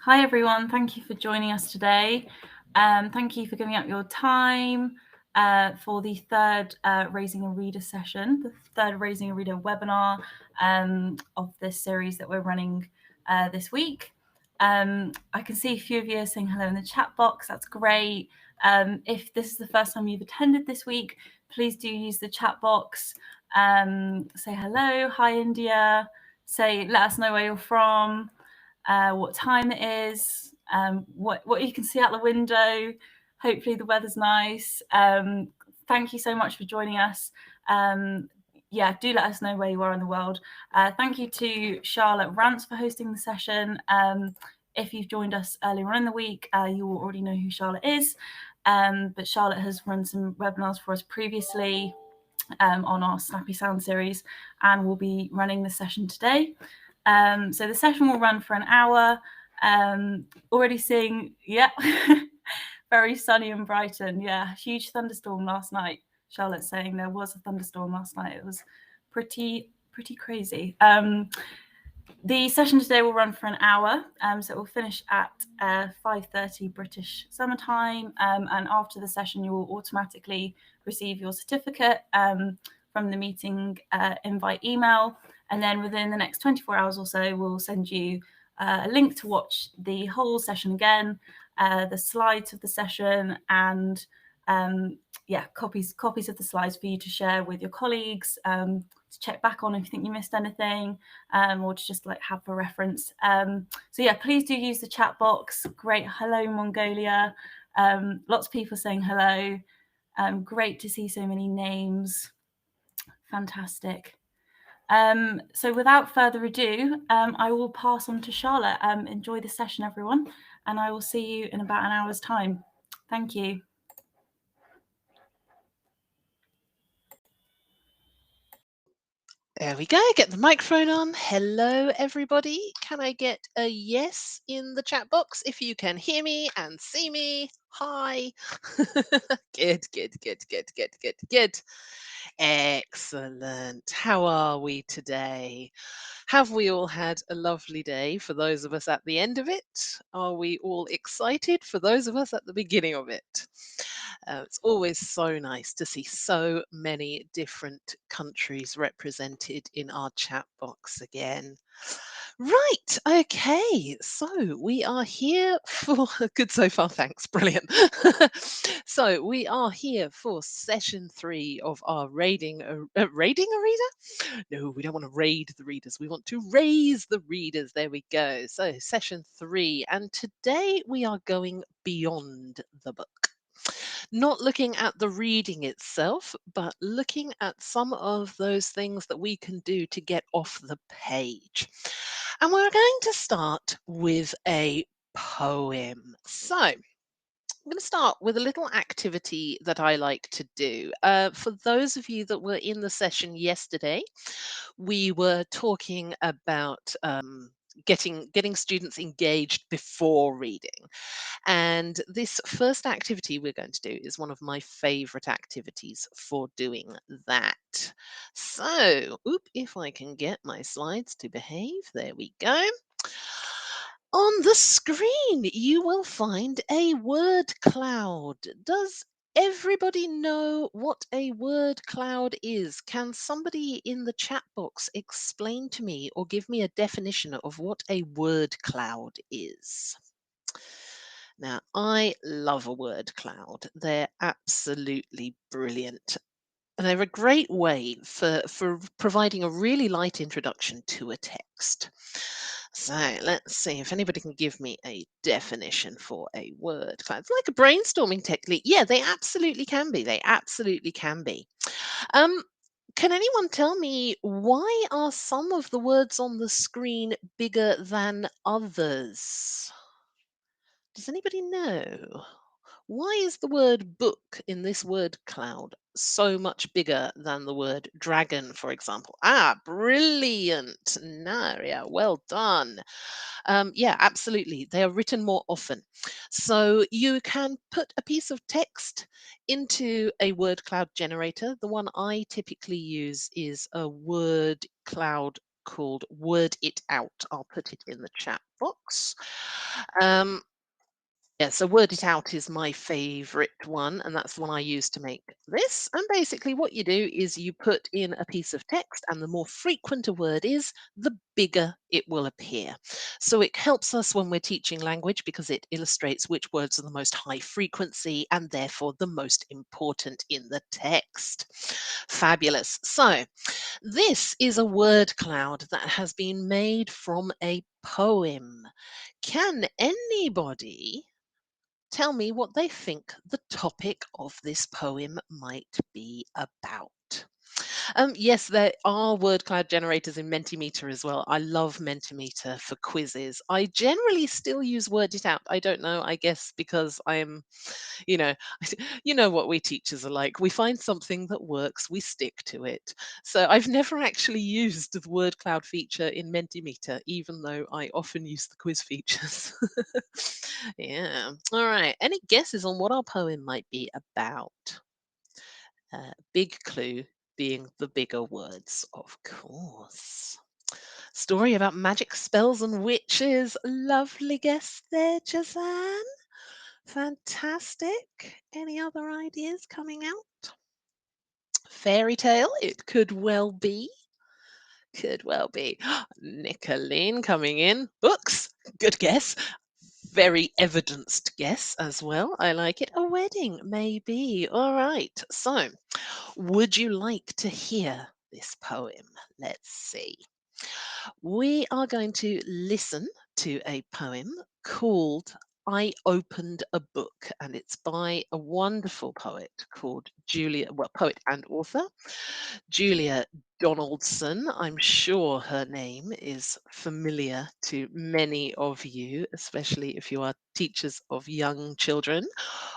Hi everyone, thank you for joining us today. Thank you for giving up your time for the third Raising a Reader session, the third Raising a Reader webinar of this series that we're running this week. I can see a few of you are saying hello in the chat box, that's great. If this is the first time you've attended this week, please do use the chat box. Say hello, hi India, let us know where you're from. What time it is, what you can see out the window. Hopefully the weather's nice. Thank you so much for joining us. Yeah, do let us know where you are in the world. Thank you to Charlotte Rance for hosting the session. If you've joined us earlier on in the week, you will already know who Charlotte is. But Charlotte has run some webinars for us previously on our Snappy Sound series, and will be running the session today. So the session will run for an hour. Already seeing, yeah, very sunny in Brighton. Yeah, huge thunderstorm last night. Charlotte's saying there was a thunderstorm last night. It was pretty crazy. The session today will run for an hour, so it will finish at 5:30 British summer time, and after the session you will automatically receive your certificate from the meeting invite email, and then within the next 24 hours or so we'll send you a link to watch the whole session again, the slides of the session, and copies of the slides for you to share with your colleagues, to check back on if you think you missed anything, or to just have for reference. So yeah, please do use the chat box. Great, hello Mongolia. Lots of people saying hello. Great to see so many names. Fantastic. So without further ado, I will pass on to Charlotte. Enjoy the session, everyone, and I will see you in about an hour's time. Thank you. There we go. Get the microphone on. Hello, everybody. Can I get a yes in the chat box if you can hear me and see me? Hi. Good. Excellent. How are we today? Have we all had a lovely day for those of us at the end of it? Are we all excited for those of us at the beginning of it? It's always so nice to see so many different countries represented in our chat box again. Right, okay, so we are here for good so far, thanks, brilliant. So we are here for session 3 of our raiding a reader? No, we don't want to raid the readers, we want to raise the readers. There we go. So session 3, and today we are going beyond the book. Not looking at the reading itself, but looking at some of those things that we can do to get off the page. And we're going to start with a poem. So I'm going to start with a little activity that I like to do. For those of you that were in the session yesterday, we were talking about getting students engaged before reading. And this first activity we're going to do is one of my favorite activities for doing that. So, if I can get my slides to behave, there we go. On the screen, you will find a word cloud. Does everybody know what a word cloud is? Can somebody in the chat box explain to me or give me a definition of what a word cloud is? Now, I love a word cloud. They're absolutely brilliant. And they're a great way for providing a really light introduction to a text. So let's see if anybody can give me a definition for a word cloud. It's like a brainstorming technique. Yeah, they absolutely can be. They absolutely can be. Can anyone tell me why are some of the words on the screen bigger than others? Does anybody know? Why is the word book in this word cloud so much bigger than the word dragon, for example? Ah, brilliant. No, yeah, well done. Yeah, absolutely. They are written more often. So you can put a piece of text into a word cloud generator. The one I typically use is a word cloud called Word It Out. I'll put it in the chat box. Um, yeah, so Word It Out is my favorite one, and that's the one I use to make this. And basically, what you do is you put in a piece of text, and the more frequent a word is, the bigger it will appear. So it helps us when we're teaching language because it illustrates which words are the most high frequency and therefore the most important in the text. Fabulous. So, this is a word cloud that has been made from a poem. Can anybody tell me what they think the topic of this poem might be about? Yes, there are word cloud generators in Mentimeter as well. I love Mentimeter for quizzes. I generally still use Word It Out. I don't know, I guess because I'm, you know, you know what we teachers are like. We find something that works, we stick to it. So I've never actually used the word cloud feature in Mentimeter, even though I often use the quiz features. Yeah. All right. Any guesses on what our poem might be about? Big clue being the bigger words, of course. Story about magic spells and witches. Lovely guess there, Jazan. Fantastic. Any other ideas coming out? Fairy tale? It could well be. Could well be. Nicolene coming in. Books? Good guess. Very evidenced guess as well. I like it. A wedding, maybe. All right. So, would you like to hear this poem? Let's see. We are going to listen to a poem called I Opened a Book, and it's by a wonderful poet called Julia, well, poet and author, Julia Donaldson. I'm sure her name is familiar to many of you, especially if you are teachers of young children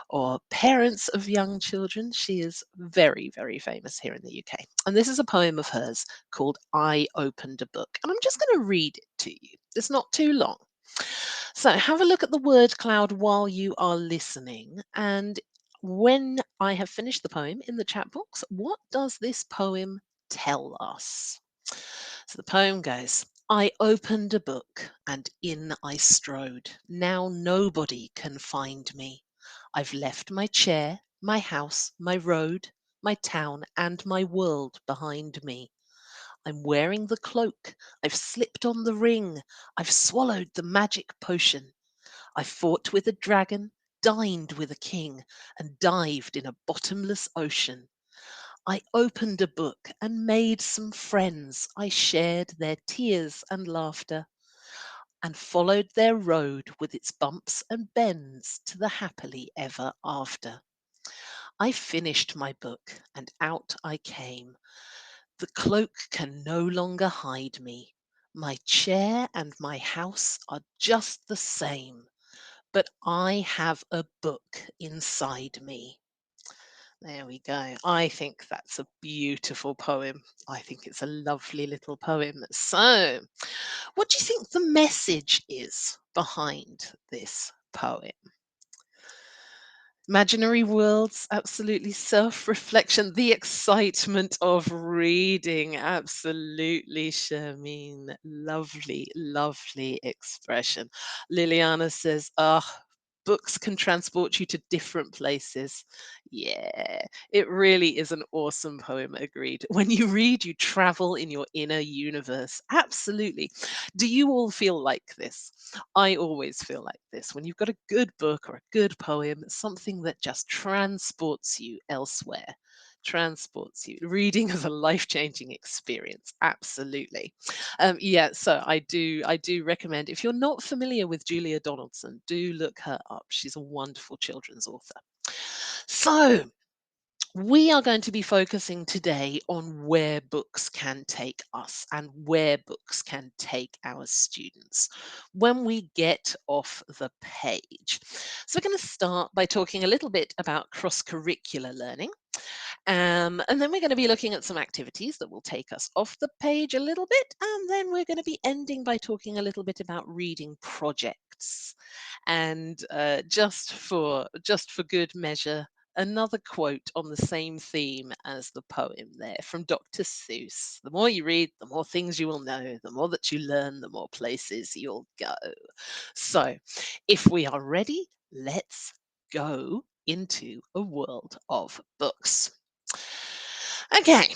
or parents of young children. She is very, very famous here in the UK. And this is a poem of hers called I Opened a Book. And I'm just going to read it to you. It's not too long. So have a look at the word cloud while you are listening. And when I have finished the poem in the chat box, what does this poem tell us? So the poem goes, I opened a book and in I strode. Now nobody can find me. I've left my chair, my house, my road, my town, and my world behind me. I'm wearing the cloak. I've slipped on the ring. I've swallowed the magic potion. I fought with a dragon, dined with a king, and dived in a bottomless ocean. I opened a book and made some friends. I shared their tears and laughter and followed their road with its bumps and bends to the happily ever after. I finished my book and out I came. The cloak can no longer hide me. My chair and my house are just the same, but I have a book inside me. There we go. I think that's a beautiful poem. I think it's a lovely little poem. So, what do you think the message is behind this poem? Imaginary worlds, absolutely. Self reflection, the excitement of reading, absolutely. Shermine, lovely, lovely expression. Liliana says, ah, books can transport you to different places. Yeah, it really is an awesome poem, agreed. When you read, you travel in your inner universe. Absolutely. Do you all feel like this? I always feel like this. When you've got a good book or a good poem, something that just transports you elsewhere. Transports you. Reading is a life-changing experience. Absolutely. Yeah, so I do recommend, if you're not familiar with Julia Donaldson, do look her up. She's a wonderful children's author. So, we are going to be focusing today on where books can take us and where books can take our students when we get off the page. So, we're going to start by talking a little bit about cross-curricular learning. And then we're going to be looking at some activities that will take us off the page a little bit. And then we're going to be ending by talking a little bit about reading projects. And just for good measure, Another quote on the same theme as the poem there from Dr. Seuss. The more you read, the more things you will know. The more that you learn, the more places you'll go. So, if we are ready, let's go into a world of books. Okay,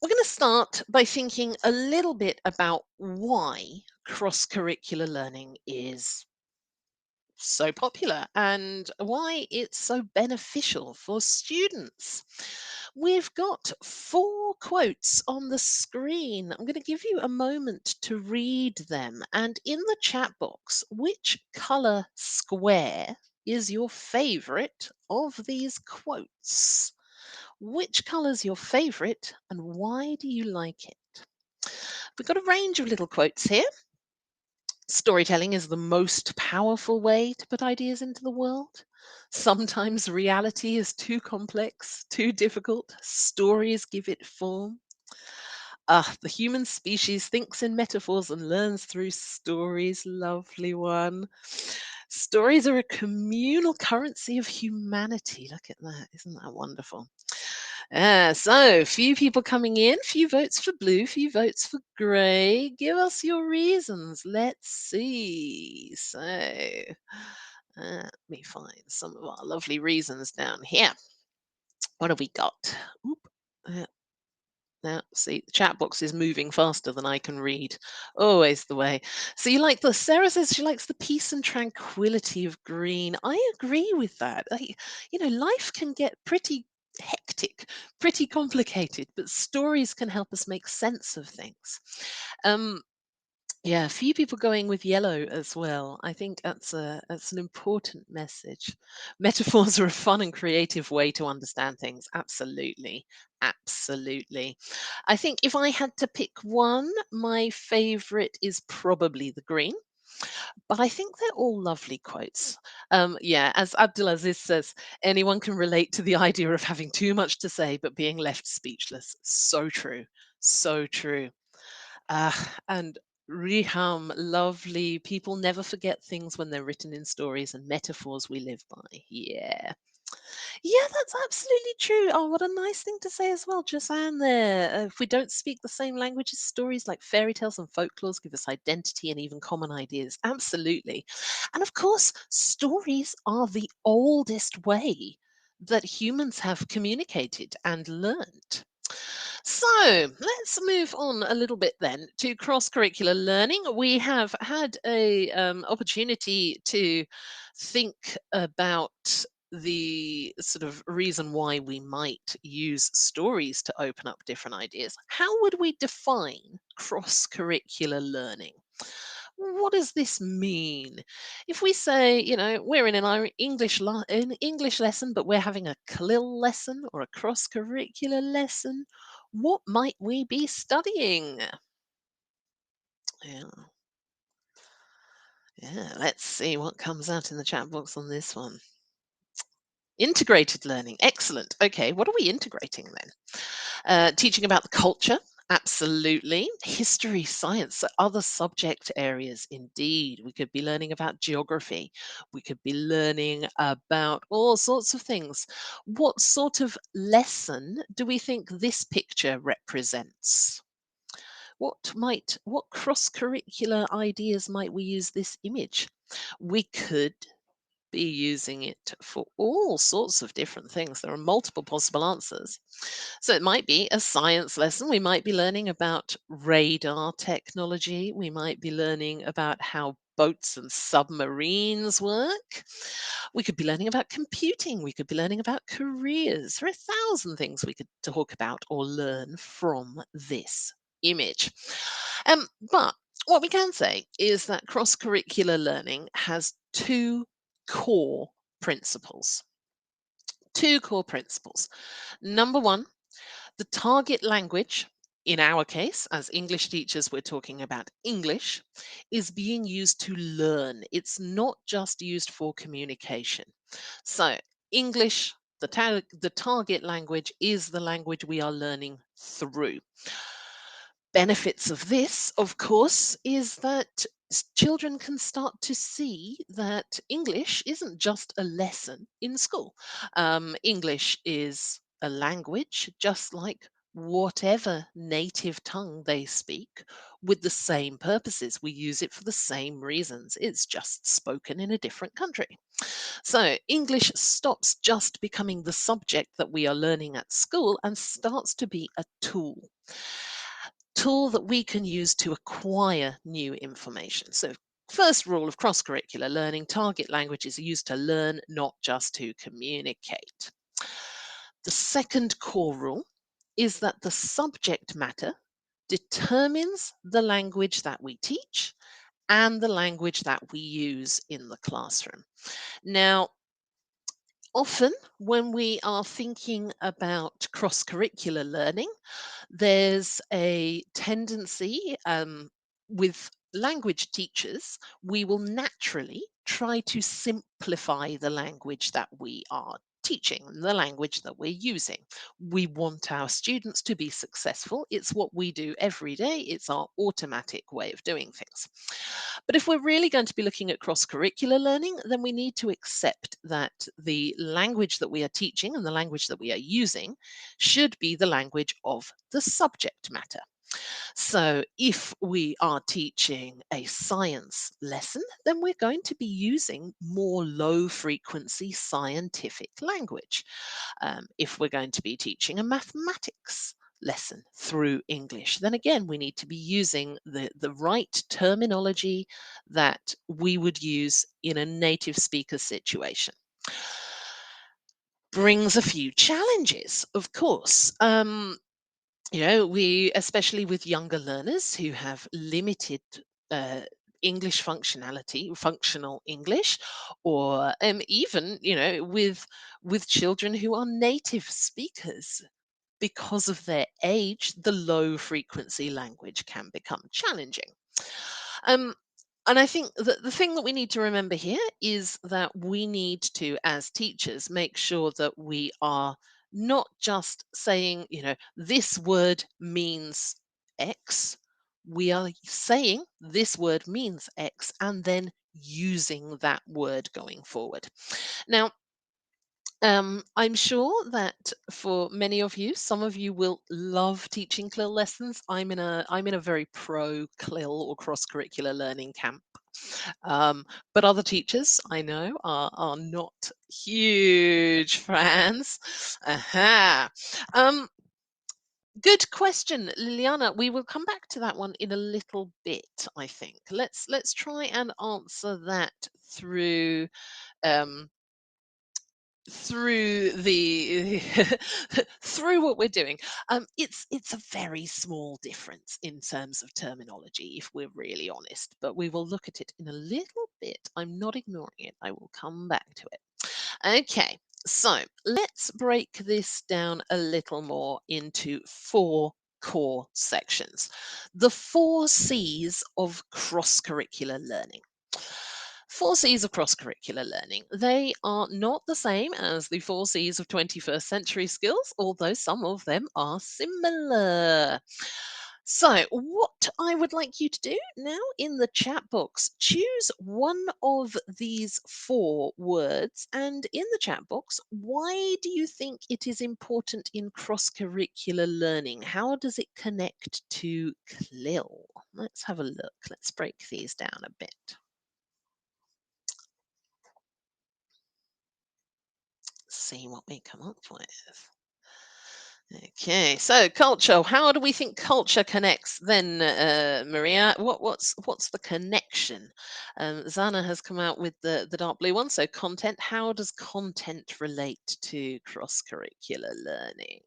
we're going to start by thinking a little bit about why cross curricular learning is so popular and why it's so beneficial for students. We've got 4 quotes on the screen. I'm going to give you a moment to read them. And in the chat box, which colour square is your favourite of these quotes? Which colour's your favourite and why do you like it? We've got a range of little quotes here. Storytelling is the most powerful way to put ideas into the world. Sometimes reality is too complex, too difficult. Stories give it form. The human species thinks in metaphors and learns through stories. Lovely one. Stories are a communal currency of humanity. Look at that. Isn't that wonderful? So, few people coming in, few votes for blue, few votes for grey. Give us your reasons. Let's see. So, let me find some of our lovely reasons down here. What have we got? Oop. uh, Now, see, the chat box is moving faster than I can read. Always the way. So you like the Sarah says she likes the peace and tranquility of green. I agree with that. Life can get pretty hectic, pretty complicated, but stories can help us make sense of things. Um, yeah, a few people going with yellow as well. I think that's an important message. Metaphors are a fun and creative way to understand things. Absolutely. Absolutely. I think if I had to pick one, my favorite is probably the green, but I think they're all lovely quotes. Yeah, as Abdulaziz says, anyone can relate to the idea of having too much to say but being left speechless. So true. So true. And Riham, lovely. People never forget things when they're written in stories and metaphors we live by. Yeah. Yeah, that's absolutely true. Oh, what a nice thing to say as well, Josanne there. If we don't speak the same languages, stories like fairy tales and folklores give us identity and even common ideas. Absolutely. And of course, stories are the oldest way that humans have communicated and learned. So let's move on a little bit then to cross-curricular learning. We have had a opportunity to think about the sort of reason why we might use stories to open up different ideas. How would we define cross-curricular learning? What does this mean? If we say, we're in an English lesson, but we're having a CLIL lesson or a cross-curricular lesson, what might we be studying? Yeah, yeah. Let's see what comes out in the chat box on this one. Integrated learning, excellent. Okay, what are we integrating then? Teaching about the culture, absolutely. History, science, so other subject areas, indeed. We could be learning about geography. We could be learning about all sorts of things. What sort of lesson do we think this picture represents? What cross-curricular ideas might we use this image? We could be using it for all sorts of different things. There are multiple possible answers. So it might be a science lesson. We might be learning about radar technology. We might be learning about how boats and submarines work. We could be learning about computing. We could be learning about careers. There are 1,000 things we could talk about or learn from this image. But what we can say is that cross curricular learning has two core principles. Two core principles. Number one, the target language, in our case, as English teachers, we're talking about English, is being used to learn. It's not just used for communication. So, English, the target language, is the language we are learning through. Benefits of this, of course, is that children can start to see that English isn't just a lesson in school. English is a language, just like whatever native tongue they speak, with the same purposes. We use it for the same reasons. It's just spoken in a different country. So English stops just becoming the subject that we are learning at school and starts to be a tool that we can use to acquire new information. So first rule of cross-curricular learning, target language is used to learn, not just to communicate. The second core rule is that the subject matter determines the language that we teach and the language that we use in the classroom. Now, often when we are thinking about cross-curricular learning, there's a tendency with language teachers, we will naturally try to simplify the language that we are teaching, the language that we're using. We want our students to be successful. It's what we do every day. It's our automatic way of doing things. But if we're really going to be looking at cross-curricular learning, then we need to accept that the language that we are teaching and the language that we are using should be the language of the subject matter. So, if we are teaching a science lesson, then we're going to be using more low frequency scientific language. If we're going to be teaching a mathematics lesson through English, then again, we need to be using the right terminology that we would use in a native speaker situation. Brings a few challenges, of course. We, especially with younger learners who have limited uh, English functionality, functional English, or even, with children who are native speakers. Because of their age, the low frequency language can become challenging. Um, and I think that the thing that we need to remember here is that we need to, as teachers, make sure that we are not just saying, this word means X. We are saying this word means X and then using that word going forward. Now, I'm sure that for many of you, some of you will love teaching CLIL lessons. I'm in a very pro CLIL or cross curricular learning camp. But other teachers I know are not huge fans. Aha. Good question, Liliana. We will come back to that one in a little bit, I think. Let's try and answer that through um, through the through what we're doing. It's a very small difference in terms of terminology, if we're really honest, but we will look at it in a little bit. I'm not ignoring it. I will come back to it. Okay, so let's break this down a little more into 4 core sections. The 4 C's of cross-curricular learning. 4 C's of cross-curricular learning. They are not the same as the 4 C's of 21st century skills, although some of them are similar. So, what I would like you to do now in the chat box, choose one of these 4 words, and in the chat box, why do you think it is important in cross-curricular learning? How does it connect to CLIL? Let's have a look. Let's break these down a bit. See what we come up with. Okay, so culture. How do we think culture connects then, Maria? What's the connection? Zana has come out with the dark blue one. So content. How does content relate to cross-curricular learning?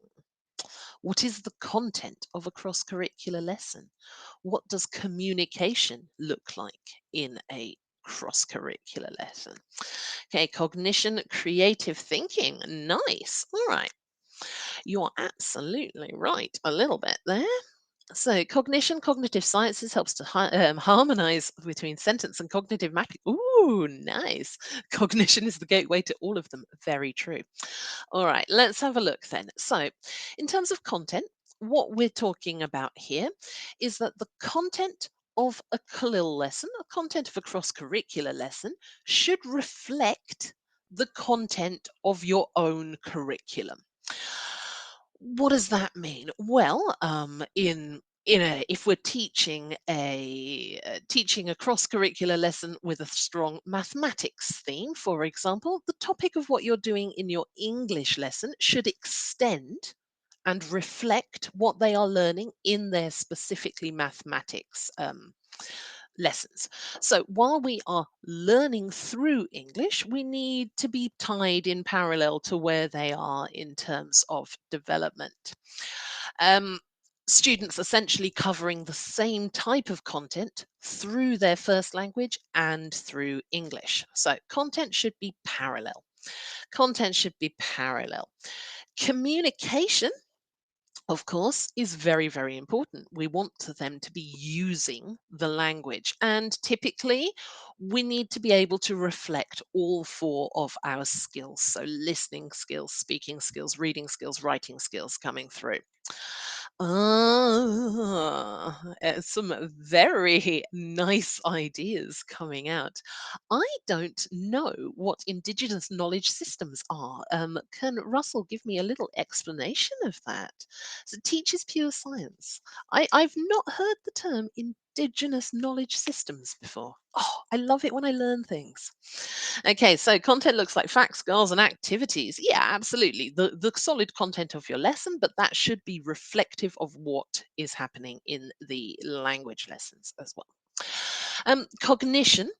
What is the content of a cross-curricular lesson? What does communication look like in a cross-curricular lesson? Okay, cognition, creative thinking. Nice. All right. You're absolutely right, a little bit there. So, cognition, cognitive sciences helps to harmonize between sentence and cognitive mapping. Ooh, nice. Cognition is the gateway to all of them. Very true. All right, let's have a look then. So, in terms of content, what we're talking about here is that the content of a CLIL lesson, a content of a cross-curricular lesson, should reflect the content of your own curriculum. What does that mean? Well, if we're teaching a cross-curricular lesson with a strong mathematics theme, for example, the topic of what you're doing in your English lesson should extend and reflect what they are learning in their specifically mathematics lessons. So while we are learning through English, we need to be tied in parallel to where they are in terms of development. Um, Students essentially covering the same type of content through their first language and through English. So content should be parallel. Content should be parallel. Communication, of course, is very, very important. We want them to be using the language. And typically, we need to be able to reflect all four of our skills. So, listening skills, speaking skills, reading skills, writing skills coming through. Some very nice ideas coming out. I don't know what Indigenous knowledge systems are. Can Russell give me a little explanation of that? So, teaches pure science. I've not heard the term Indigenous knowledge systems before. Oh, I love it when I learn things. Okay, so content looks like facts, goals, and activities. Yeah, absolutely. The solid content of your lesson, but that should be reflective of what is happening in the language lessons as well. Cognition.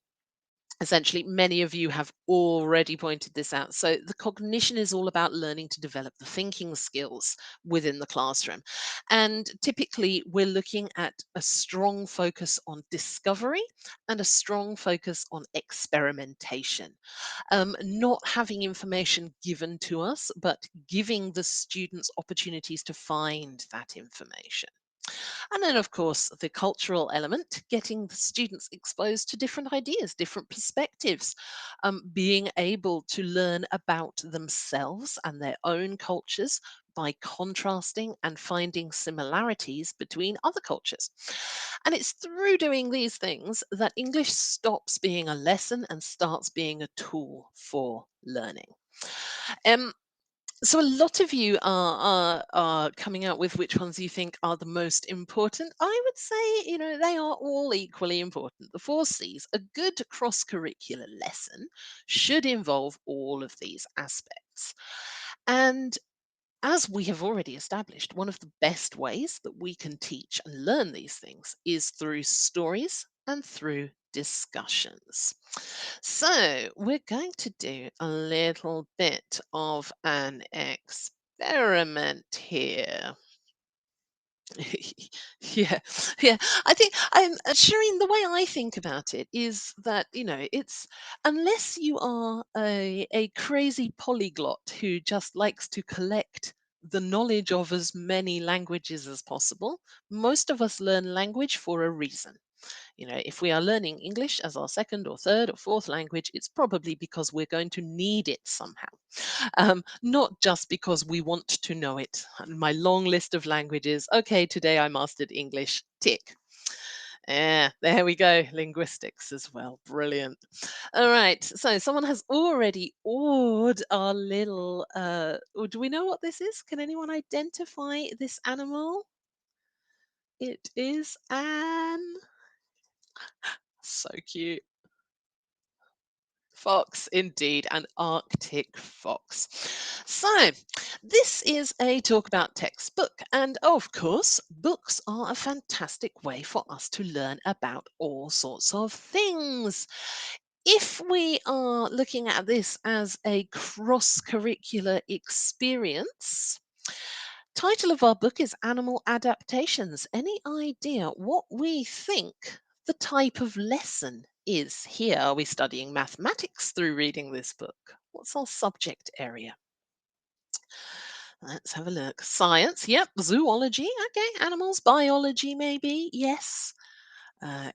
Essentially, many of you have already pointed this out. So, the cognition is all about learning to develop the thinking skills within the classroom. And typically, we're looking at a strong focus on discovery and a strong focus on experimentation. Not having information given to us, but giving the students opportunities to find that information. And then, of course, the cultural element, getting the students exposed to different ideas, different perspectives, being able to learn about themselves and their own cultures by contrasting and finding similarities between other cultures. And it's through doing these things that English stops being a lesson and starts being a tool for learning. Um, so a lot of you are coming out with which ones you think are the most important. I would say, they are all equally important. The four C's. A good cross-curricular lesson should involve all of these aspects. And as we have already established, one of the best ways that we can teach and learn these things is through stories and through discussions. So, we're going to do a little bit of an experiment here. Yeah, yeah. I think Shireen, the way I think about it is that, it's unless you are a crazy polyglot who just likes to collect the knowledge of as many languages as possible, most of us learn language for a reason. If we are learning English as our second or third or fourth language, it's probably because we're going to need it somehow, not just because we want to know it. And my long list of languages, okay, today I mastered English, tick. Yeah, there we go. Linguistics as well. Brilliant. All right. So someone has already ordered our little. Do we know what this is? Can anyone identify this animal? It is an. So cute. Fox, indeed, an Arctic fox. So, this is a talk about textbook, and of course, books are a fantastic way for us to learn about all sorts of things. If we are looking at this as a cross curricular experience, title of our book is Animal Adaptations. Any idea what we think the type of lesson is here? Are we studying mathematics through reading this book? What's our subject area? Let's have a look. Science, yep. Zoology, okay. Animals, biology, maybe, yes. Uh,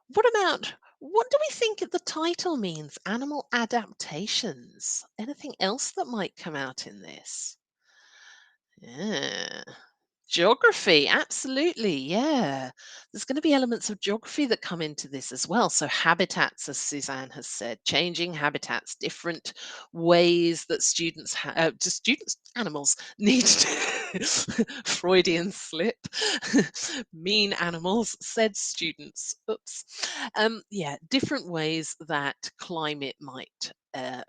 what do we think the title means? Animal adaptations. Anything else that might come out in this? Yeah. Geography, absolutely. Yeah. There's going to be elements of geography that come into this as well. So, habitats, as Suzanne has said, changing habitats, different ways that just students, animals need to, Freudian slip, mean animals, said students. Oops. Yeah, different ways that climate might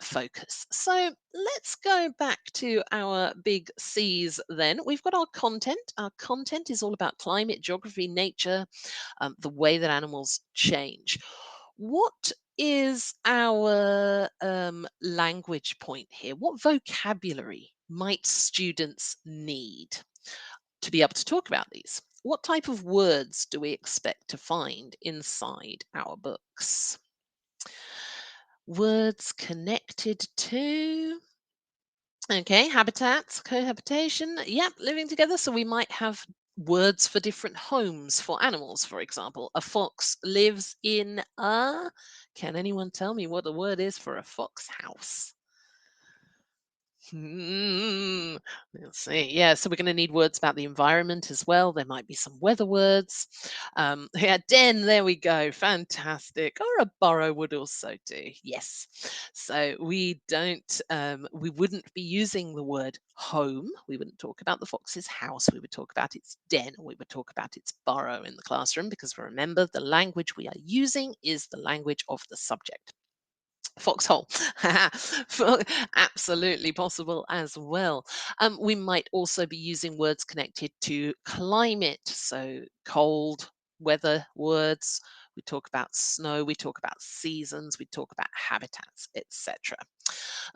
focus. So let's go back to our big C's then. We've got our content. Our content is all about climate, geography, nature, the way that animals change. What is our language point here? What vocabulary might students need to be able to talk about these? What type of words do we expect to find inside our books? Words connected to, okay, habitats, cohabitation. Yep, living together. So we might have words for different homes for animals, for example. A fox lives in a. Can anyone tell me what the word is for a fox house? Hmm, let's see. Yeah, so we're going to need words about the environment as well. There might be some weather words. Yeah, den, there we go. Fantastic. Or a burrow would also do. Yes. So we wouldn't be using the word home. We wouldn't talk about the fox's house. We would talk about its den, or we would talk about its burrow in the classroom, because remember, the language we are using is the language of the subject. Foxhole. Absolutely possible as well. We might also be using words connected to climate, so cold weather words. We talk about snow, we talk about seasons, we talk about habitats, etc.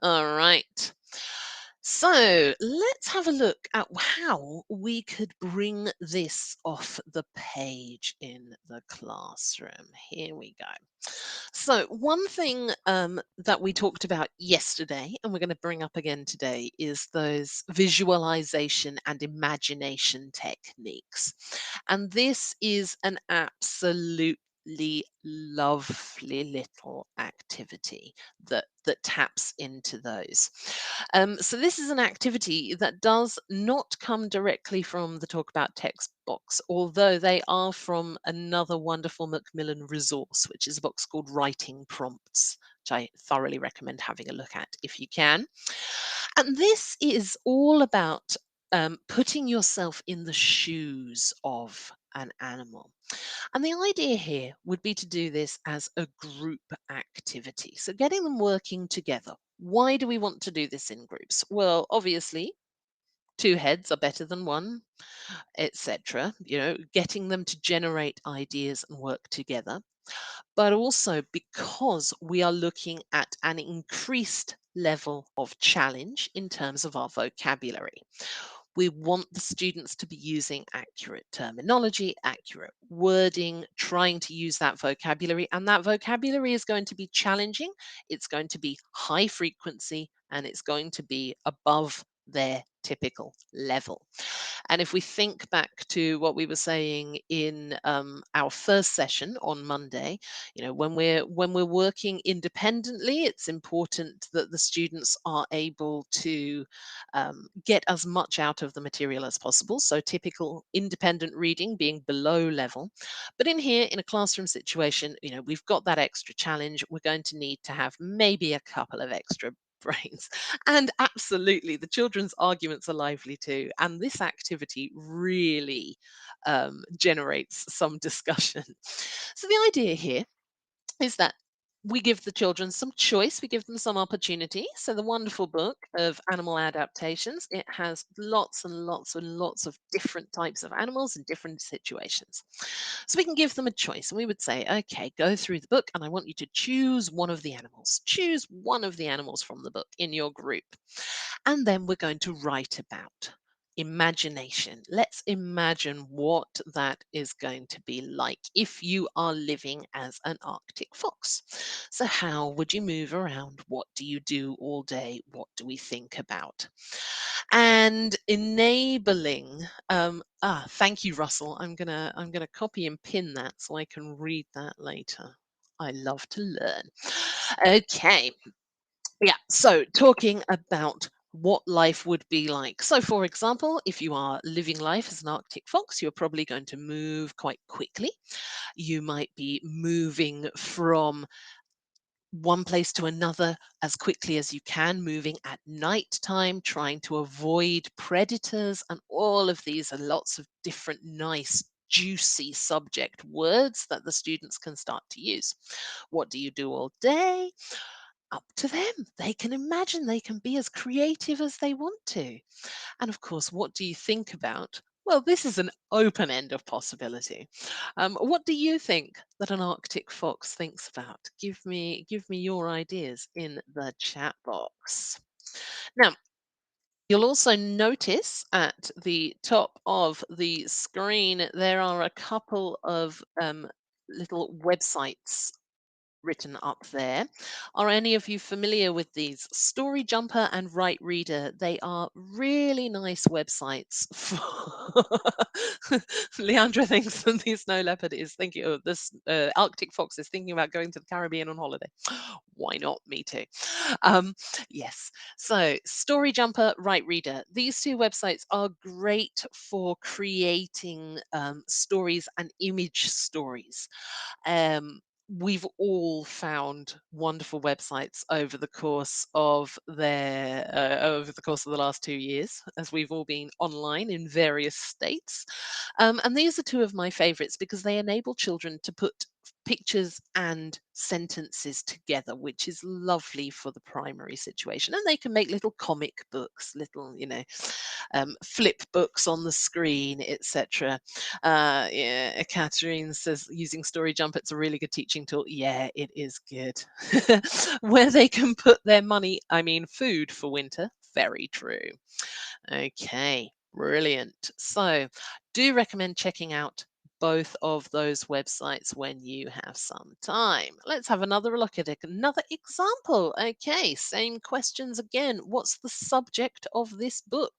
All right. So let's have a look at how we could bring this off the page in the classroom. Here we go. So, one thing that we talked about yesterday, and we're going to bring up again today, is those visualization and imagination techniques. And this is an absolutely lovely little activity that taps into those. So this is an activity that does not come directly from the Talk About text box, although they are from another wonderful Macmillan resource, which is a box called Writing Prompts, which I thoroughly recommend having a look at if you can. And this is all about putting yourself in the shoes of an animal. And the idea here would be to do this as a group activity. So getting them working together. Why do we want to do this in groups? Well, obviously, two heads are better than one, etc. Getting them to generate ideas and work together. But also because we are looking at an increased level of challenge in terms of our vocabulary. We want the students to be using accurate terminology, accurate wording, trying to use that vocabulary. And that vocabulary is going to be challenging, it's going to be high frequency, and it's going to be above their typical level. And if we think back to what we were saying in our first session on Monday, when we're working independently, it's important that the students are able to get as much out of the material as possible. So typical independent reading being below level. But in here, in a classroom situation, we've got that extra challenge. We're going to need to have maybe a couple of extra brains. And absolutely, the children's arguments are lively too. And this activity really generates some discussion. So the idea here is that we give the children some choice, we give them some opportunity. So the wonderful book of animal adaptations, it has lots and lots and lots of different types of animals in different situations. So we can give them a choice, and we would say, okay, go through the book and I want you to choose one of the animals. Choose one of the animals from the book in your group. And then we're going to write about imagination. Let's imagine what that is going to be like if you are living as an Arctic fox. So, how would you move around? What do you do all day? What do we think about? And enabling. Thank you, Russell. I'm gonna copy and pin that so I can read that later. I love to learn. Okay, yeah, so talking about what life would be like. So, for example, if you are living life as an Arctic fox, you're probably going to move quite quickly. You might be moving from one place to another as quickly as you can, moving at night time, trying to avoid predators, and all of these are lots of different nice, juicy subject words that the students can start to use. What do you do all day? Up to them. They can imagine, they can be as creative as they want to. And of course, what do you think about? Well, this is an open end of possibility. What do you think that an Arctic fox thinks about? Give me your ideas in the chat box. Now, you'll also notice at the top of the screen there are a couple of little websites written up there. Are any of you familiar with these? Story Jumper and Right Reader. They are really nice websites for Leandra thinks that the snow leopard is thinking, oh, this Arctic fox is thinking about going to the Caribbean on holiday. Why not? Me too. Um, yes. So, Story Jumper, Right Reader. These two websites are great for creating stories and image stories. We've all found wonderful websites over the course of the last 2 years, as we've all been online in various states. And these are two of my favorites because they enable children to put pictures and sentences together, which is lovely for the primary situation. And they can make little comic books, little, flip books on the screen, etc. Yeah, Catherine says using Story Jump, it's a really good teaching tool. Yeah, it is good. Where they can put their money, I mean, food for winter. Very true. Okay, brilliant. So, do recommend checking out both of those websites when you have some time. Let's have another look at another example. Okay, same questions again. What's the subject of this book?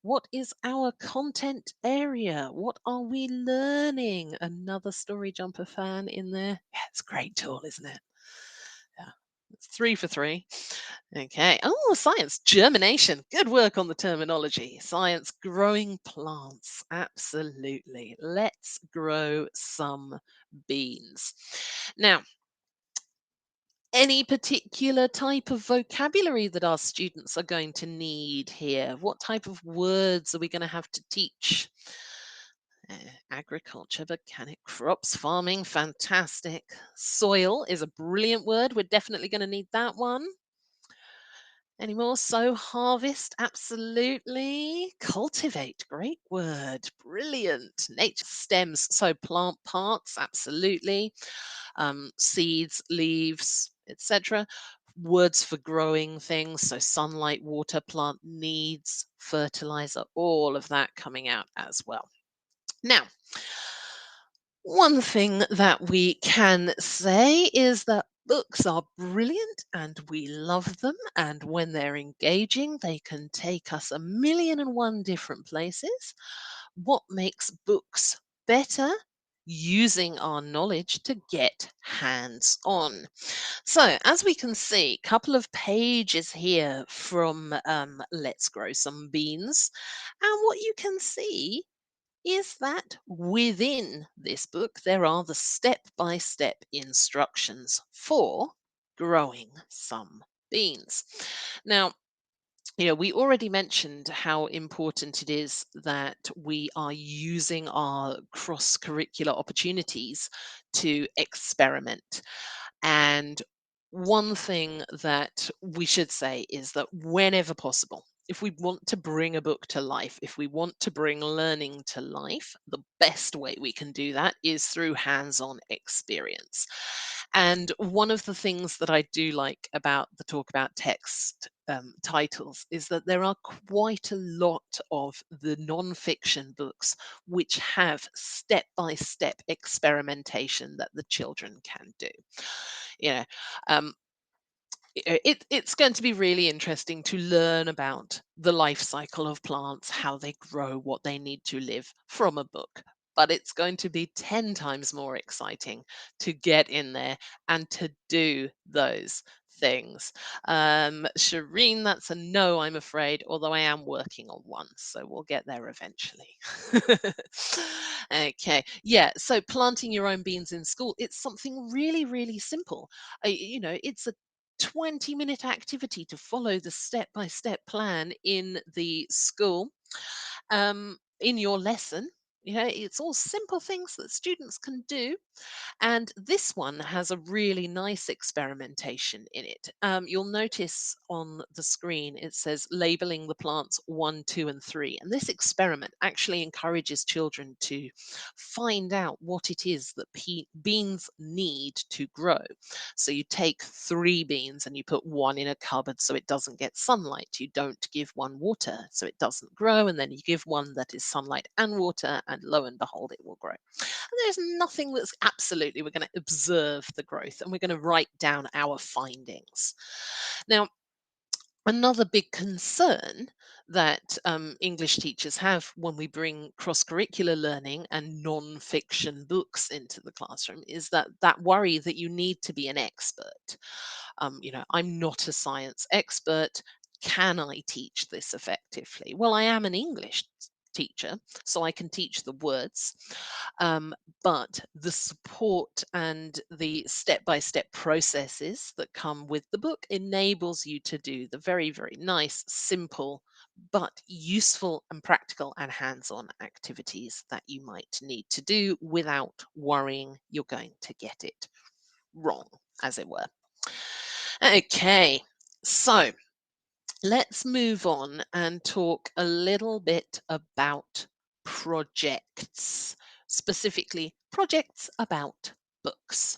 What is our content area? What are we learning? Another Story Jumper fan in there. Yeah, it's a great tool, isn't it? Yeah. It's 3 for 3. Okay. Oh, science, germination. Good work on the terminology. Science, growing plants. Absolutely. Let's grow some beans. Now, any particular type of vocabulary that our students are going to need here? What type of words are we going to have to teach? Agriculture, botanic, crops, farming, fantastic. Soil is a brilliant word. We're definitely going to need that one. Any more? Sow, harvest, absolutely. Cultivate, great word, brilliant. Nature stems, so plant parts, absolutely. Seeds, leaves, etc. Words for growing things, so sunlight, water, plant needs, fertilizer, all of that coming out as well. Now, one thing that we can say is that books are brilliant and we love them. And when they're engaging, they can take us a million and one different places. What makes books better? Using our knowledge to get hands on. So, as we can see, a couple of pages here from Let's Grow Some Beans. And what you can see is that within this book there are the step-by-step instructions for growing some beans. Now, we already mentioned how important it is that we are using our cross-curricular opportunities to experiment. And one thing that we should say is that whenever possible, if we want to bring a book to life, if we want to bring learning to life, the best way we can do that is through hands on experience. And one of the things that I do like about the talk about text titles is that there are quite a lot of the non-fiction books which have step-by-step experimentation that the children can do. You know, um, it's going to be really interesting to learn about the life cycle of plants, how they grow, what they need to live from a book. But it's going to be 10 times more exciting to get in there and to do those things. Shireen, that's a no, I'm afraid, although I am working on one, so we'll get there eventually. Okay, yeah, so planting your own beans in school, it's something really, really simple. It's a 20-minute activity to follow the step-by-step plan in the school, in your lesson. It's all simple things that students can do, and this one has a really nice experimentation in it. You'll notice on the screen it says labeling the plants 1, 2, and 3. And this experiment actually encourages children to find out what it is that beans need to grow. So you take 3 beans and you put one in a cupboard so it doesn't get sunlight. You don't give one water so it doesn't grow. And then you give one that is sunlight and water, and lo and behold, it will grow. And there's nothing that's absolutely, we're going to observe the growth and we're going to write down our findings. Now, another big concern that English teachers have when we bring cross-curricular learning and non-fiction books into the classroom is that worry that you need to be an expert. I'm not a science expert. Can I teach this effectively? Well, I am an English teacher, so I can teach the words. But the support and the step-by-step processes that come with the book enables you to do the very, very nice, simple, but useful and practical and hands-on activities that you might need to do without worrying you're going to get it wrong, as it were. Okay, so let's move on and talk a little bit about projects, specifically projects about books.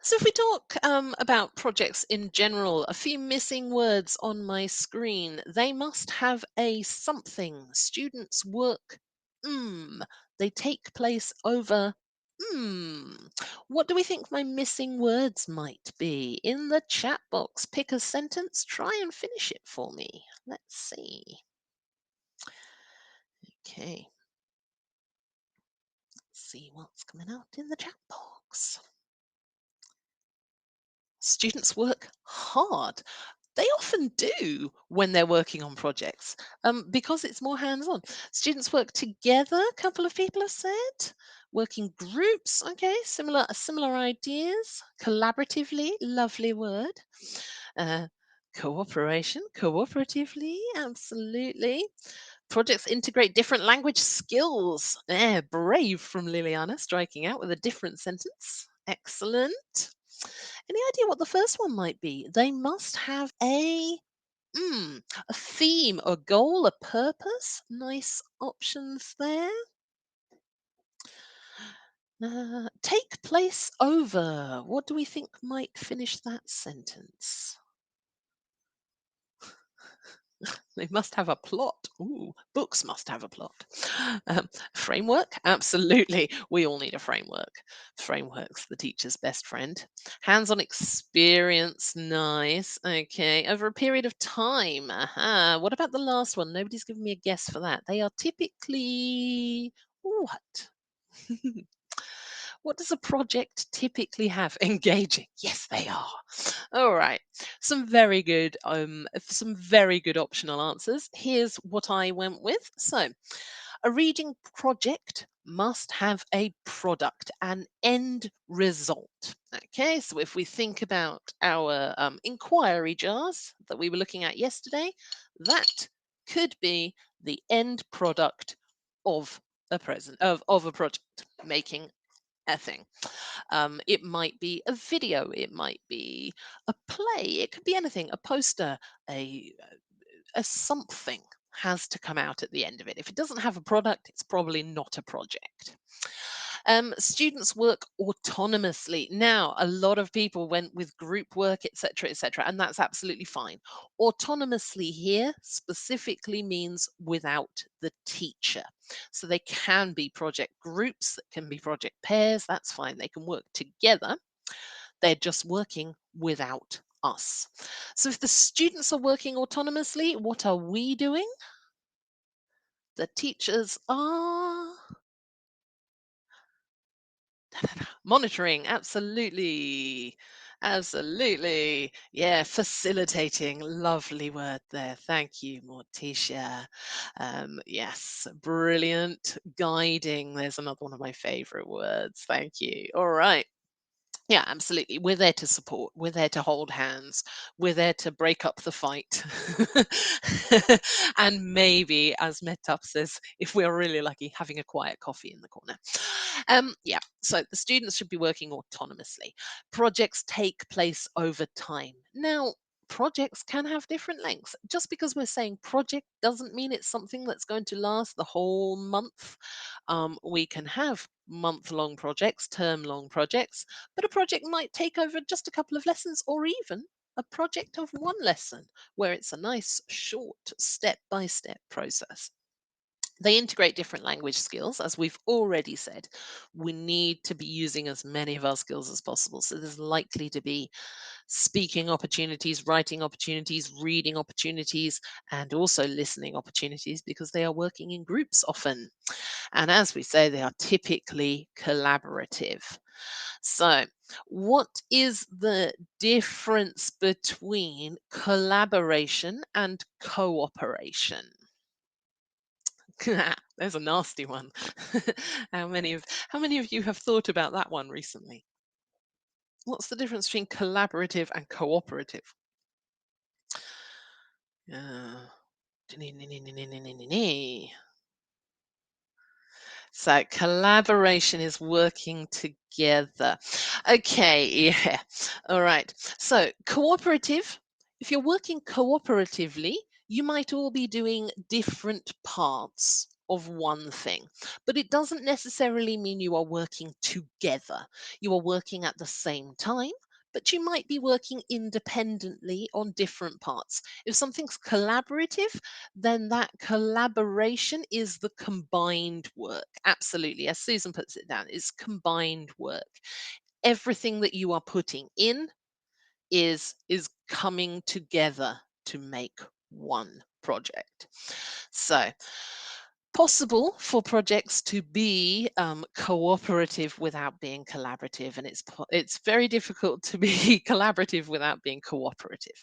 So, if we talk about projects in general, a few missing words on my screen. They must have a something. Students work. They take place over. Hmm. What do we think my missing words might be? In the chat box, pick a sentence, try and finish it for me. Let's see. Okay, see what's coming out in the chat box. Students work hard. They often do when they're working on projects, because it's more hands-on. Students work together, a couple of people have said. Working groups, okay, similar ideas. Collaboratively, lovely word. Uh, Cooperation, cooperatively, absolutely. Projects integrate different language skills. Brave from Liliana, striking out with a different sentence. Excellent. Any idea what the first one might be? They must have a theme, a goal, a purpose. Nice options there. Take place over. What do we think might finish that sentence? They must have a plot. Ooh, books must have a plot. Framework? Absolutely. We all need a framework. Framework's the teacher's best friend. Hands on experience. Nice. Okay. Over a period of time. Aha. What about the last one? Nobody's given me a guess for that. They are typically what? What does a project typically have? Engaging. Yes, they are. All right. Some very good optional answers. Here's what I went with. So, a reading project must have a product, an end result. Okay, so if we think about our inquiry jars that we were looking at yesterday, that could be the end product of of a project, making a thing. It might be a video, it might be a play, it could be anything, a poster, a, a something has to come out at the end of it. If it doesn't have a product, it's probably not a project. Students work autonomously. Now, a lot of people went with group work, etc., and that's absolutely fine. Autonomously here specifically means without the teacher. So they can be project groups, that can be project pairs, that's fine. They can work together. They're just working without us. So if the students are working autonomously, what are we doing? The teachers are monitoring, absolutely. Absolutely. Yeah, facilitating. Lovely word there. Thank you, Morticia. Yes, brilliant. Guiding. There's another one of my favorite words. Thank you. All right. Yeah, absolutely. We're there to support. We're there to hold hands. We're there to break up the fight. And maybe, as Metap says, if we're really lucky, having a quiet coffee in the corner. Yeah, so the students should be working autonomously. Projects take place over time. Now, projects can have different lengths. Just because we're saying project doesn't mean it's something that's going to last the whole month. We can have month-long projects, term-long projects, but a project might take over just a couple of lessons or even a project of one lesson where it's a nice short step-by-step process. They integrate different language skills. As we've already said, we need to be using as many of our skills as possible. So there's likely to be speaking opportunities, writing opportunities, reading opportunities, and also listening opportunities because they are working in groups often. And as we say, they are typically collaborative. So, what is the difference between collaboration and cooperation? There's a nasty one. How many of you have thought about that one recently? What's the difference between collaborative and cooperative? Uh, So collaboration is working together. Okay, yeah. All right. So cooperative, if you're working cooperatively, you might all be doing different parts of one thing, but it doesn't necessarily mean you are working together. You are working at the same time, but you might be working independently on different parts. If something's collaborative, then that collaboration is the combined work. Absolutely. As Susan puts it down, it's combined work. Everything that you are putting in is coming together to make one project. So possible for projects to be cooperative without being collaborative, and it's very difficult to be collaborative without being cooperative.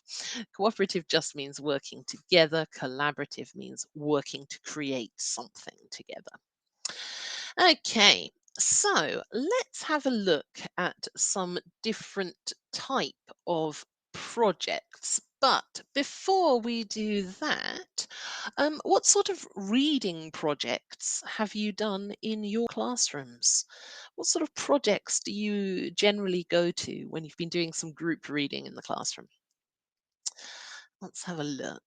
Cooperative just means working together. Collaborative means working to create something together. Okay, so let's have a look at some different type of projects. But before we do that, what sort of reading projects have you done in your classrooms? What sort of projects do you generally go to when you've been doing some group reading in the classroom? Let's have a look.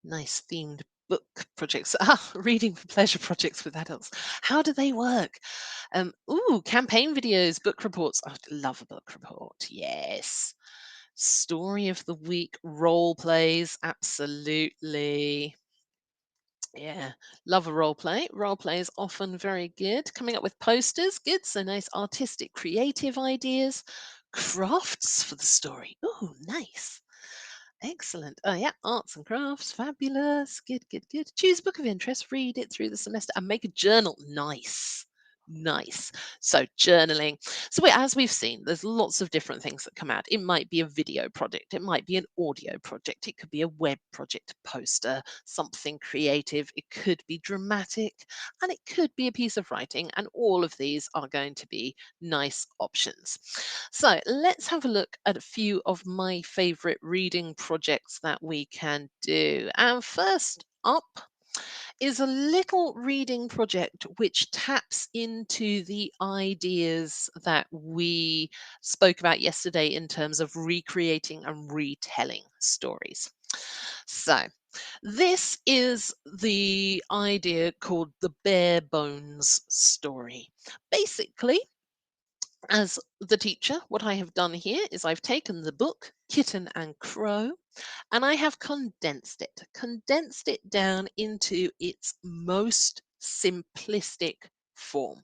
Nice themed book projects. Reading for pleasure projects with adults. How do they work? Campaign videos, book reports. I'd love a book report. Yes. Story of the week, role plays. Absolutely. Yeah, love a role play. Role play is often very good. Coming up with posters, good. So nice artistic, creative ideas. Crafts for the story. Oh, nice. Excellent. Oh, yeah, arts and crafts, fabulous. Good, good, good. Choose a book of interest, read it through the semester, and make a journal. Nice. Nice. So, journaling. So, as we've seen, there's lots of different things that come out. It might be a video project, it might be an audio project, it could be a web project, a poster, something creative, it could be dramatic, and it could be a piece of writing. And all of these are going to be nice options. So let's have a look at a few of my favorite reading projects that we can do. And first up is a little reading project which taps into the ideas that we spoke about yesterday in terms of recreating and retelling stories. So, this is the idea called the bare bones story. Basically, as the teacher, what I have done here is I've taken the book Kitten and Crow and I have condensed it down into its most simplistic form.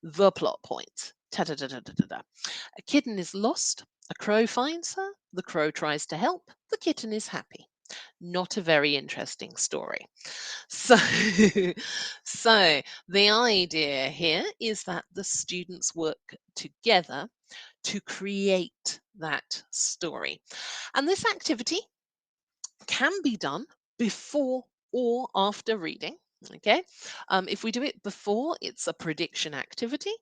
The plot point. Ta-da-da-da-da-da. A kitten is lost. A crow finds her. The crow tries to help. The kitten is happy. Not a very interesting story. So, so the idea here is that the students work together to create that story. And this activity can be done before or after reading. Okay. If we do it before, it's a prediction activity.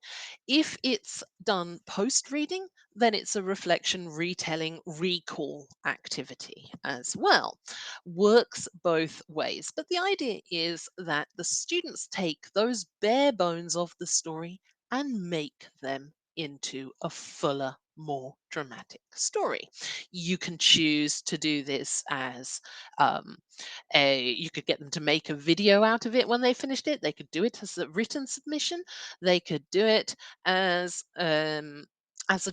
If it's done post reading, then it's a reflection, retelling, recall activity as well. Works both ways. But the idea is that the students take those bare bones of the story and make them into a fuller, more dramatic story. You can choose to do this as um, you could get them to make a video out of it when they finished it. They could do it as a written submission. They could do it as a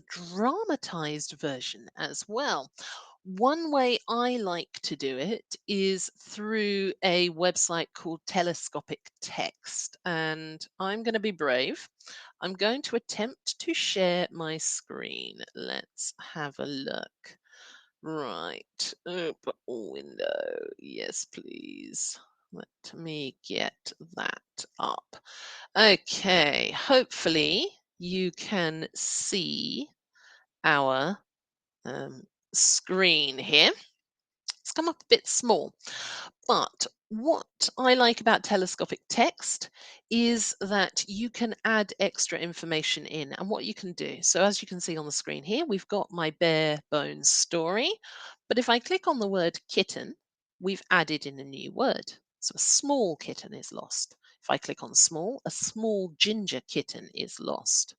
dramatized version as well. One way I like to do it is through a website called Telescopic Text. And I'm going to be brave. I'm going to attempt to share my screen. Let's have a look. Right. Open window. Yes, please. Let me get that up. Okay. Hopefully you can see our um, screen here. It's come up a bit small. But what I like about telescopic text is that you can add extra information in and what you can do. So as you can see on the screen here, we've got my bare bones story. But if I click on the word kitten, we've added in a new word. So a small kitten is lost. If I click on small, a small ginger kitten is lost.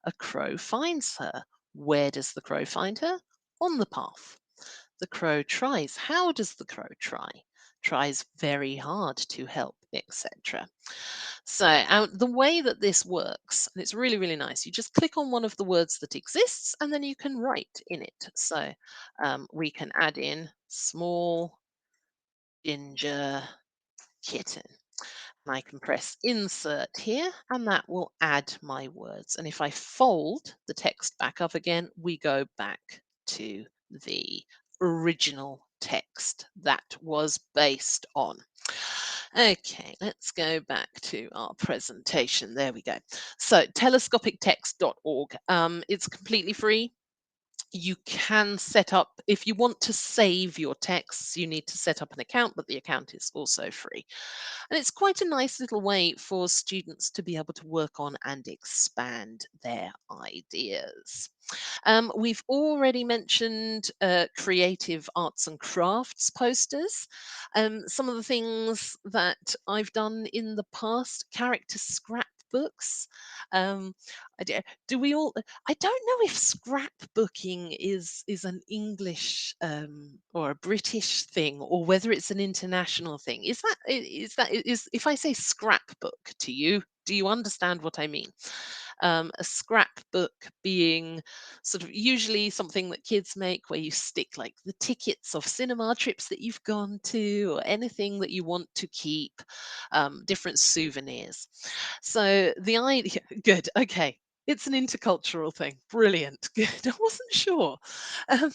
A crow finds her. Where does the crow find her? On the path. The crow tries. How does the crow try? Tries very hard to help, etc. So the way that this works, and it's really, really nice, you just click on one of the words that exists and then you can write in it. So we can add in small ginger kitten. And I can press insert here and that will add my words. And if I fold the text back up again, we go back to the original text that was based on. Okay, let's go back to our presentation. There we go. So telescopictext.org. It's completely free. You can set up, if you want to save your texts, you need to set up an account, but the account is also free. And it's quite a nice little way for students to be able to work on and expand their ideas. We've already mentioned creative arts and crafts posters. Some of the things that I've done in the past, character scrapbooks. Um, do we all? I don't know if scrapbooking is an English or a British thing, or whether it's an international thing. Is if I say scrapbook to you, do you understand what I mean? A scrapbook being sort of usually something that kids make where you stick like the tickets of cinema trips that you've gone to or anything that you want to keep, different souvenirs. So the idea, good, okay. It's an intercultural thing. Brilliant. Good. I wasn't sure. Um,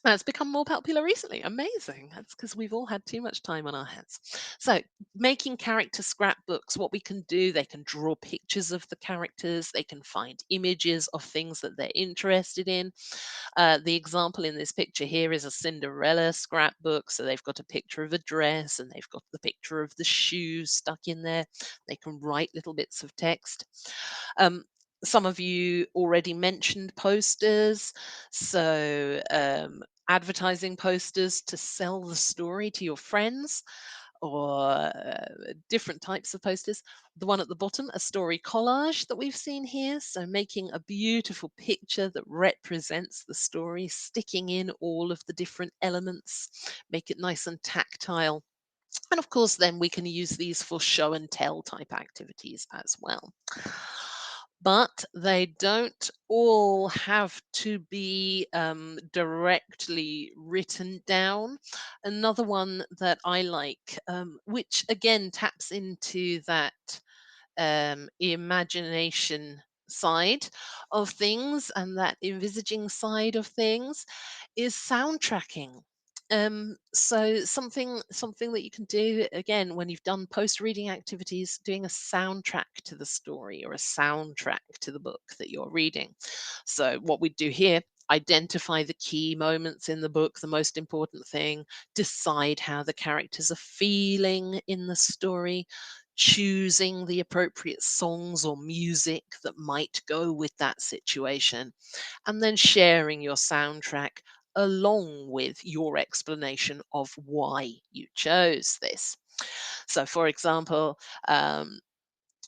that's become more popular recently. Amazing. That's because we've all had too much time on our hands. So, making character scrapbooks, what we can do, they can draw pictures of the characters, they can find images of things that they're interested in. The example in this picture here is a Cinderella scrapbook. So, they've got a picture of a dress and they've got the picture of the shoes stuck in there. They can write little bits of text. Um, some of you already mentioned posters. So, advertising posters to sell the story to your friends, or different types of posters. The one at the bottom, a story collage that we've seen here. So, making a beautiful picture that represents the story, sticking in all of the different elements, make it nice and tactile. And of course, then we can use these for show and tell type activities as well. But they don't all have to be directly written down. Another one that I like, which again taps into that imagination side of things and that envisaging side of things, is soundtracking. So something that you can do again when you've done post reading activities, doing a soundtrack to the story or a soundtrack to the book that you're reading. So what we do here, identify the key moments in the book, the most important thing, decide how the characters are feeling in the story, choosing the appropriate songs or music that might go with that situation, and then sharing your soundtrack along with your explanation of why you chose this. So, for example, um,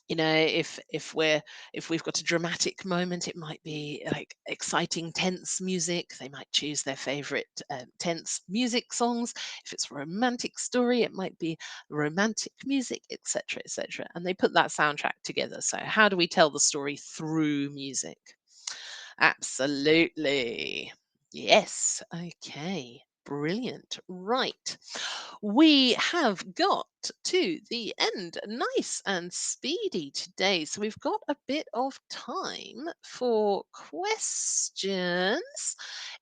if we've got a dramatic moment, it might be like exciting tense music. They might choose their favorite tense music songs. If it's a romantic story, it might be romantic music, etc., etc. And they put that soundtrack together. So how do we tell the story through music? Absolutely. Yes. Okay. Brilliant. Right. We have got to the end nice and speedy today. So we've got a bit of time for questions.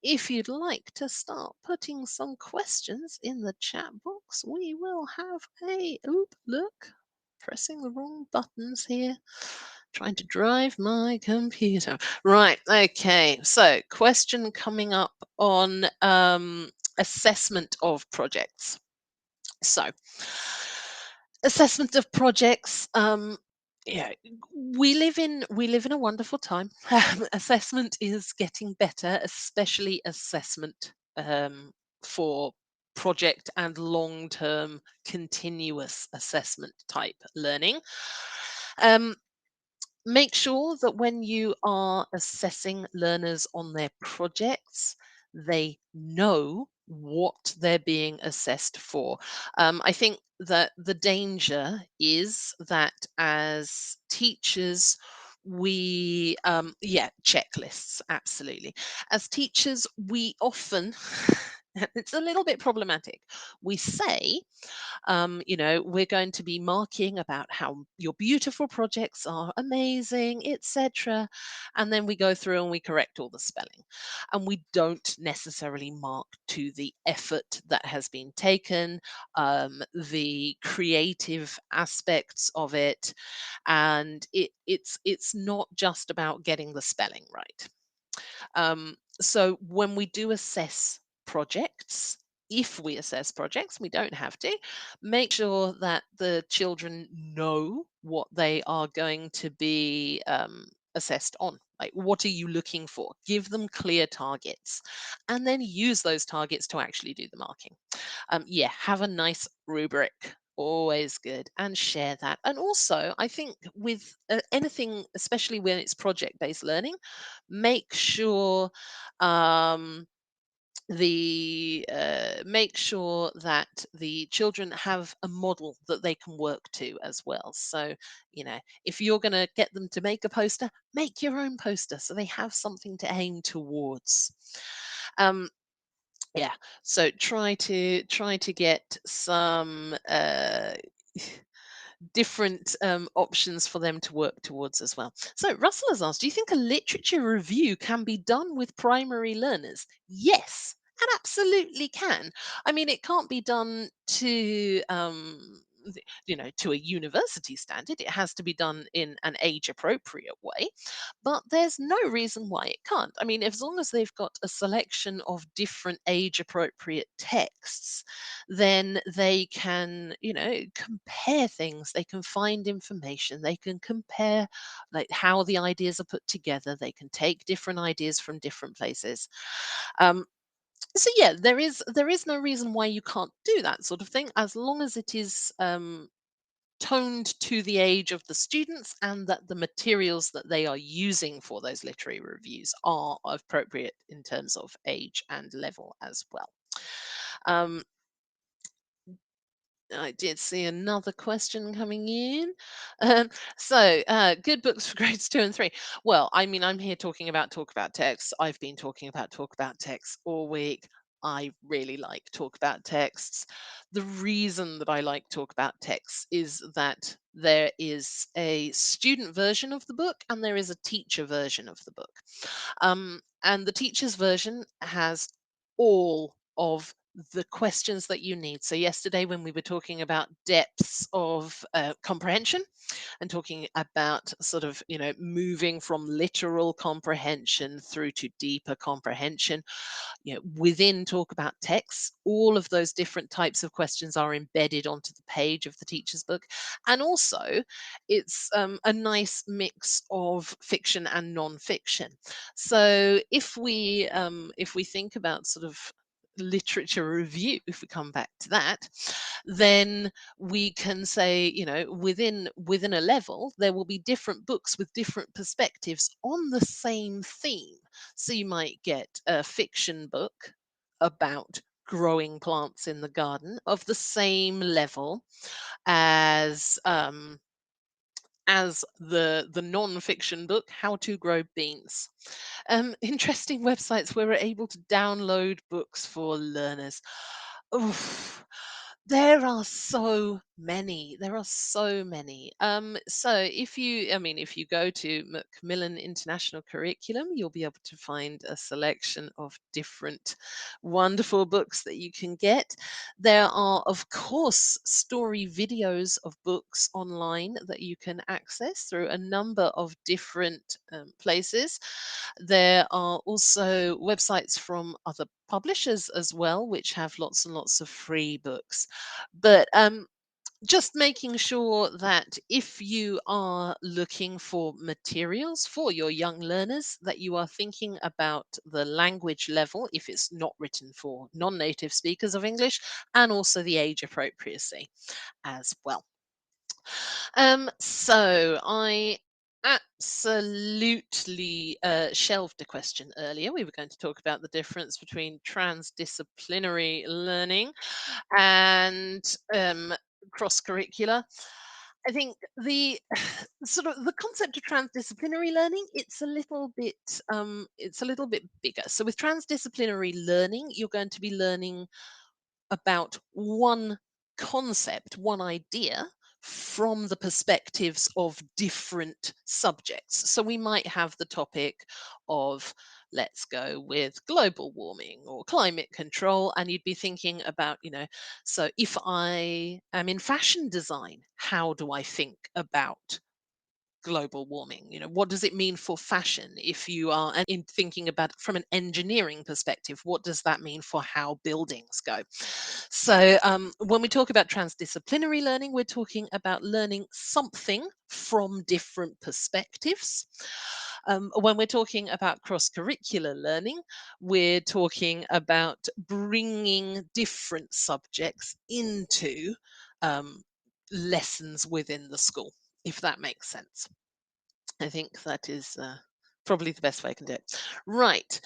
If you'd like to start putting some questions in the chat box, we will have a oop, look, pressing the wrong buttons here. Trying to drive my computer. Right. Okay. So, question coming up on assessment of projects. So, assessment of projects. Yeah, we live in a wonderful time. Assessment is getting better, especially assessment for project and long-term continuous assessment type learning. Um, Make sure that when you are assessing learners on their projects, they know what they're being assessed for. I think that the danger is that as teachers, yeah, checklists, absolutely. As teachers, we often, it's a little bit problematic. We say, we're going to be marking about how your beautiful projects are amazing, etc. And then we go through and we correct all the spelling. And we don't necessarily mark to the effort that has been taken, the creative aspects of it. And it's not just about getting the spelling right. So when we do assess projects, if we assess projects, we don't have to, make sure that the children know what they are going to be assessed on. Like, what are you looking for? Give them clear targets and then use those targets to actually do the marking. Yeah, have a nice rubric. Always good. And share that. And also, I think with anything, especially when it's project based learning, make sure um, make sure that the children have a model that they can work to as well. So, if you're going to get them to make a poster, make your own poster so they have something to aim towards. Um, yeah, so try to get some different options for them to work towards as well. So Russell has asked, do you think a literature review can be done with primary learners? Yes, it absolutely can. I mean, it can't be done to to a university standard. It has to be done in an age appropriate way, but there's no reason why it can't. I mean, as long as they've got a selection of different age appropriate texts, then they can, compare things. They can find information. They can compare like how the ideas are put together. They can take different ideas from different places. Um, so yeah, there is no reason why you can't do that sort of thing, as long as it is toned to the age of the students and that the materials that they are using for those literary reviews are appropriate in terms of age and level as well. Um, I did see another question coming in. Good books for grades 2 and 3. Well, I mean, I'm here talking about talk about texts. I've been talking about talk about texts all week. I really like talk about texts. The reason that I like talk about texts is that there is a student version of the book and there is a teacher version of the book. And the teacher's version has all of the questions that you need. So yesterday when we were talking about depths of comprehension and talking about sort of, moving from literal comprehension through to deeper comprehension, within talk about text, all of those different types of questions are embedded onto the page of the teacher's book. And also it's a nice mix of fiction and non-fiction. So if we think about sort of literature review, if we come back to that, then we can say, within a level there will be different books with different perspectives on the same theme. So you might get a fiction book about growing plants in the garden of the same level as the non-fiction book, How to Grow Beans. Interesting websites where we're able to download books for learners. Oof. There are so many. There are so many. So if you go to Macmillan International Curriculum, you'll be able to find a selection of different wonderful books that you can get. There are, of course, story videos of books online that you can access through a number of different places. There are also websites from other publishers as well, which have lots and lots of free books. But just making sure that if you are looking for materials for your young learners, that you are thinking about the language level, if it's not written for non-native speakers of English, and also the age appropriacy as well. So I absolutely shelved a question earlier. We were going to talk about the difference between transdisciplinary learning and cross-curricular. I think the sort of the concept of transdisciplinary learning, it's a little bit bigger. So with transdisciplinary learning, you're going to be learning about one concept, one idea from the perspectives of different subjects. So we might have the topic of, let's go with global warming or climate control, and you'd be thinking about, so if I am in fashion design, how do I think about global warming? What does it mean for fashion? If you are in thinking about it from an engineering perspective, what does that mean for how buildings go? So when we talk about transdisciplinary learning, we're talking about learning something from different perspectives. When we're talking about cross-curricular learning, we're talking about bringing different subjects into lessons within the school, if that makes sense. I think that is probably the best way I can do it. Right.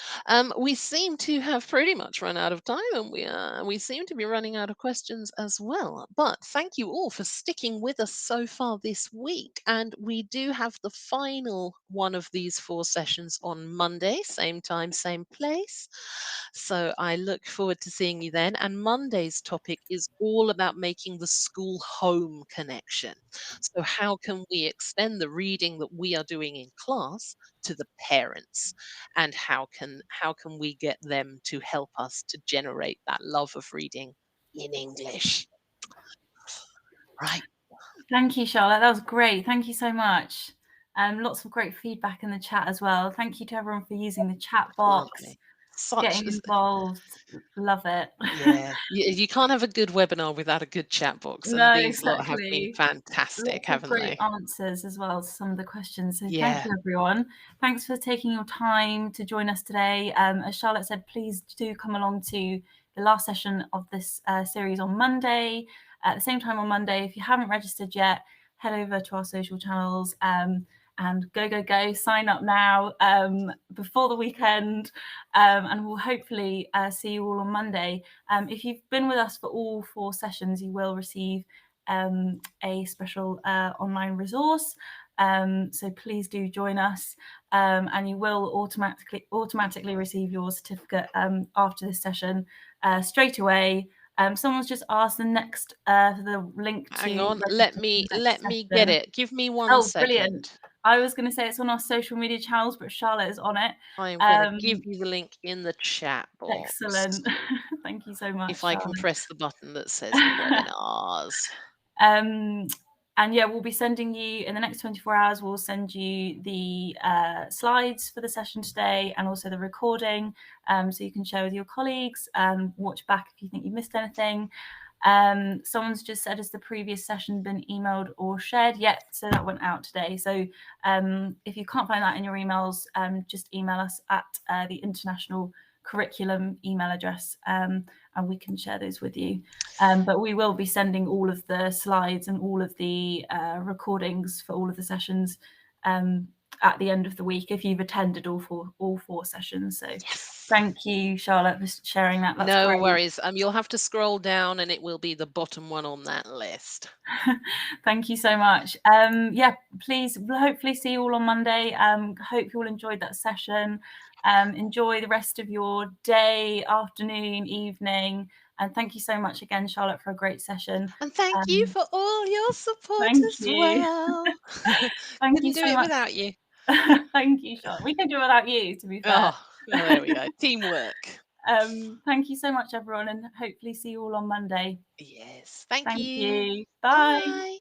We seem to have pretty much run out of time, and we seem to be running out of questions as well. But thank you all for sticking with us so far this week. And we do have the final one of these 4 sessions on Monday, same time, same place. So I look forward to seeing you then. And Monday's topic is all about making the school home connection. So how can we extend the reading that we are doing in class to the parents, and how can we get them to help us to generate that love of reading in English? Right. Thank you, Charlotte. That was great. Thank you so much. Lots of great feedback in the chat as well. Thank you to everyone for using the chat box. Lovely. Getting involved. Love it. Yeah, you can't have a good webinar without a good chat box, and No, these lot have been exactly. fantastic, Lots of haven't great they? answers as well to some of the questions. So Yeah. thank you, everyone. Thanks for taking your time to join us today. As Charlotte said, please do come along to the last session of this series on Monday. At the same time on Monday, if you haven't registered yet, head over to our social channels and go, sign up now before the weekend, and we'll hopefully see you all on Monday. If you've been with us for all 4 sessions, you will receive a special online resource. So please do join us, and you will automatically receive your certificate after this session straight away. Someone's just asked the link Hang to on, register for the let next me get session. it. Give me one Oh, brilliant. second. I was going to say it's on our social media channels, but Charlotte is on it. I am going to give you the link in the chat box. Excellent. Thank you so much, If I can Charlotte. press the button that says webinars. And yeah, we'll be sending you in the next 24 hours, we'll send you the slides for the session today and also the recording, so you can share with your colleagues, watch back if you think you missed anything. Someone's just said, has the previous session been emailed or shared yet? So that went out today. So if you can't find that in your emails, just email us at the International Curriculum email address, and we can share those with you. But we will be sending all of the slides and all of the recordings for all of the sessions at the end of the week if you've attended all four sessions. So Yes. thank you, Charlotte, for sharing that. That's No great. worries. You'll have to scroll down and it will be the bottom one on that list. Thank you so much. Yeah, please, we'll hopefully see you all on Monday. Hope you all enjoyed that session. Enjoy the rest of your day, afternoon, evening. And thank you so much again, Charlotte, for a great session. And thank you for all your support Thank as you. well. Thank you Couldn't do so it much. without you. Thank you, Charlotte. We can do it without you, to be fair. Oh, well, there we go. Teamwork. Thank you so much, everyone, and hopefully see you all on Monday. Yes. Thank Thank you. you. Bye. Bye.